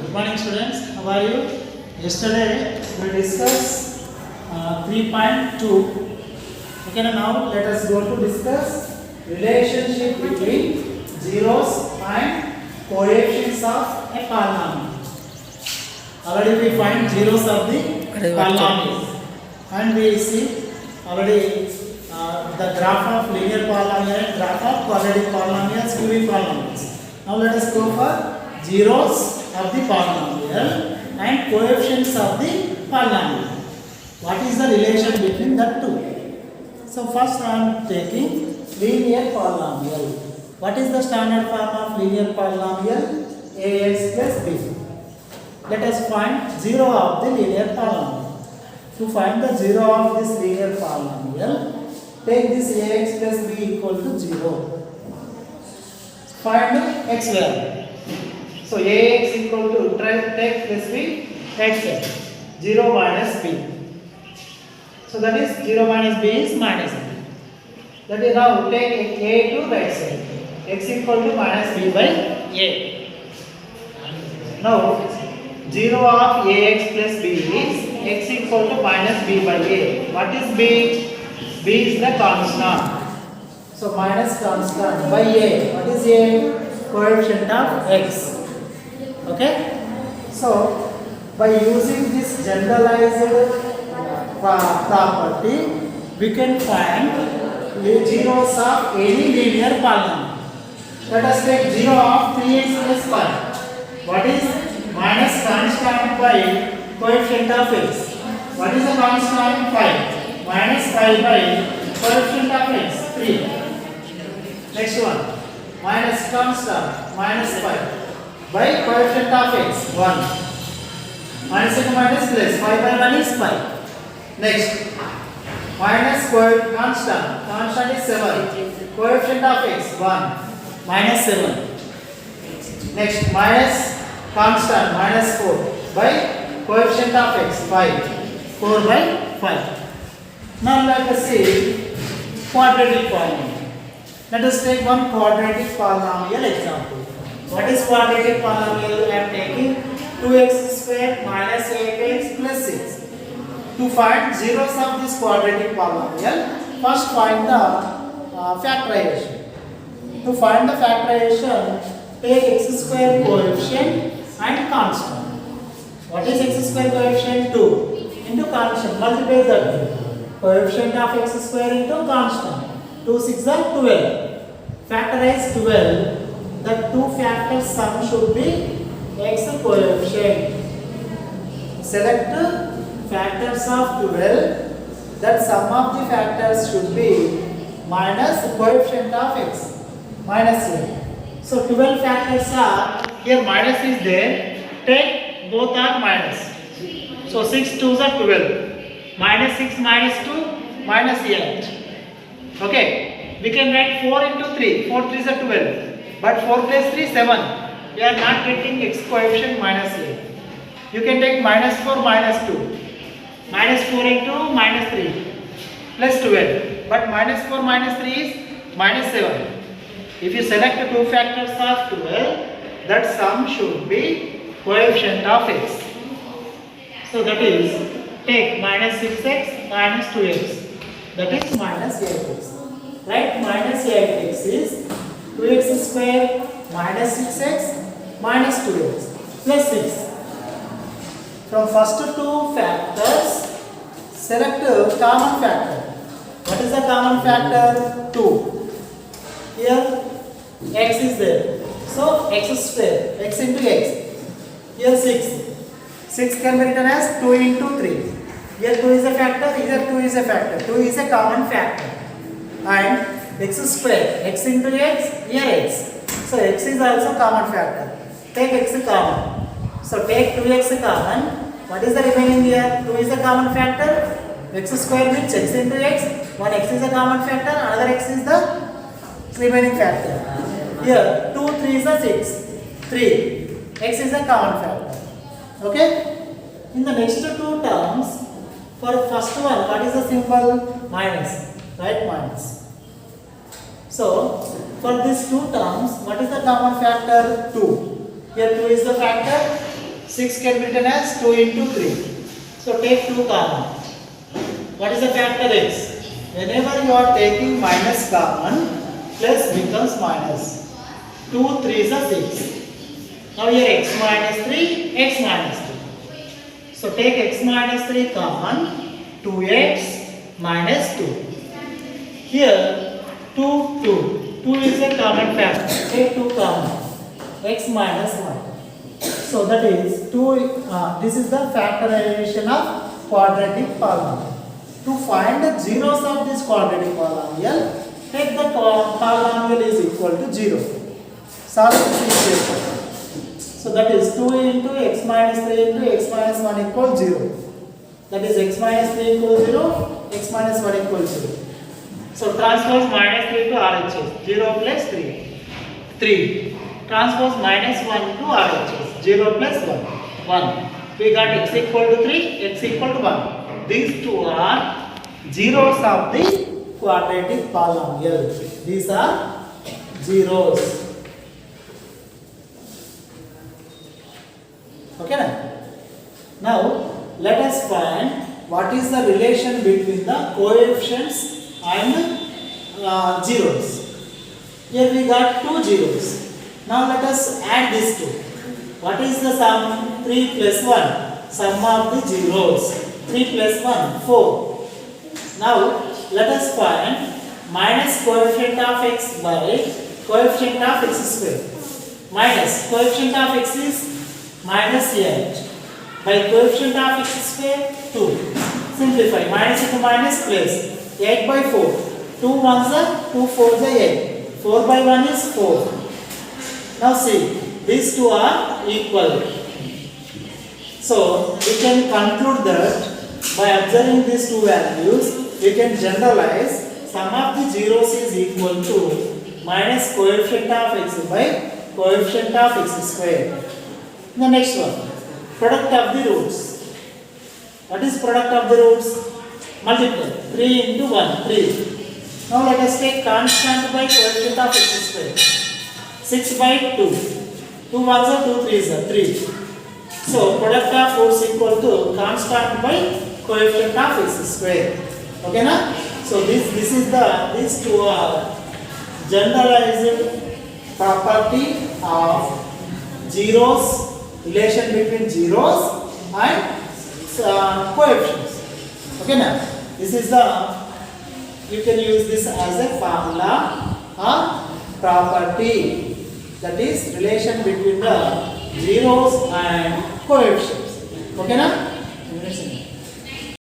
Good morning, students. How are you? Yesterday we discussed 3.2. Okay, now let us go to discuss relationship between zeros and coefficients of a polynomial. Already we find zeros of the polynomial, and we see already the graph of linear polynomial and graph of quadratic polynomials, cubic polynomials. Now let us go for zeros of the polynomial and coefficients of the polynomial. What is the relation between the two? So first I am taking linear polynomial. What is the standard form of linear polynomial? Ax plus b. Let us find zero of the linear polynomial. To find the zero of this linear polynomial, take this ax plus b equal to 0. Find the x value. So ax equal to take plus b x 0 minus b. So that is 0 minus b is minus b. That is now take a to right side. X equal to minus b by a. Now 0 of ax plus b is x equal to minus b by a. What is b? B is the constant. So minus constant by a. What is a? Coefficient of x. Okay. So by using this generalized property, we can find zeros of any linear polynomial. Let us take 0 of 3x plus 5. What is minus constant by coefficient of x? What is the constant? 5. Minus 5 by coefficient of x? 3. Next one. Minus constant minus 5 by coefficient of x? 1. Minus and minus plus 5 by 1 is 5. Next. Minus constant is 7. Coefficient of x? 1. Minus 7. Next. Minus constant minus 4 by coefficient of x? 5. 4 by 5. Now let us see quadratic polynomial. Let us take one quadratic polynomial example. What is quadratic polynomial? I am taking 2x square minus 8x plus 6. To find zeros of this quadratic polynomial, first find the factorization. To find the factorization, take x square coefficient and constant. What is x square coefficient? 2 into constant. Multiply that. Coefficient of x square into constant. 2 6 are 12. Factorize 12. The two factors sum should be x coefficient. Select factors of 12. That sum of the factors should be minus coefficient of x. Minus 1. So 12 factors are here, minus is there. Take both are minus. So 6 2s are 12. Minus 6 minus 2 minus 8. Okay, we can write 4 into 3. 4 3s are 12. But 4 plus 3 7. We are not getting x coefficient minus 8. You can take minus 4 minus 2. Minus 4 into minus 3 plus 12. But minus 4 minus 3 is minus 7. If you select the two factors of 12, that sum should be coefficient of x. So that is, take minus 6x minus 2x. That is minus 8x. Right? Minus 8x is 2x square minus 6x minus 2x plus 6. From first two factors, select a common factor. What is the common factor? 2. Here x is there. So x square, x into x. Here 6. 6 can be written as 2 into 3. Here 2 is a factor, here 2 is a factor. 2 is a common factor. And x square, x into x, here x. So x is also common factor. Take x common. So take 2x common. What is the remaining here? 2 is a common factor. X square means x into x. One x is a common factor, another x is the remaining factor. Here 2 3 is a 6. 3. X is a common factor. Okay? In the next two terms, for first one, what is the symbol? Minus. Right? Minus. So, for these two terms, what is the common factor? 2. Here 2 is the factor. 6 can be written as 2 into 3. So take 2 common. What is the factor x? Whenever you are taking minus common, plus becomes minus. 2 3s are 6. Now here x minus 3, x minus 2. So take x minus 3 common, 2x minus 2. Here 2, 2. 2 is a common factor. Take 2 common. X minus 1. So that is 2. This is the factorization of quadratic polynomial. To find the zeros of this quadratic polynomial, take the polynomial is equal to 0. Solve this equation. So that is 2 into x minus 3 into x minus 1 equals 0. That is x minus 3 equals 0, x minus 1 equals 0. So transpose minus 3 to RHS, 0 plus 3, 3. Transpose minus 1 to RHS, 0 plus 1, 1. We got x equal to 3, x equal to 1. These two are zeros of the quadratic polynomial. These are zeros. Okay. Now let us find what is the relation between the coefficients and zeros. Here we got 2 zeros. Now let us add these two. What is the sum? 3 plus 1. Sum of the zeros. 3 plus 1, 4. Now let us find minus coefficient of x by coefficient of x square. Minus coefficient of x is minus 8 by coefficient of x square 2. Simplify. Minus into minus plus 8 by 4. 2 ones are 2 fours are 8. 4 by 1 is 4. Now see, these two are equal. So we can conclude that by observing these two values, we can generalize sum of the zeros is equal to minus coefficient of x by coefficient of x square. The next one, product of the roots. What is product of the roots? Multiply. 3 into 1, 3. Now let us take constant by coefficient of x square. 6 by 2. 2 ones are 2 3s are 3. So product of roots equal to constant by coefficient of x square. Okay na? So this is these two are generalized property of zeros, relation between zeros and coefficients. Okay na? This is you can use this as a formula or property, that is relation between the zeros and coefficients. Okay na?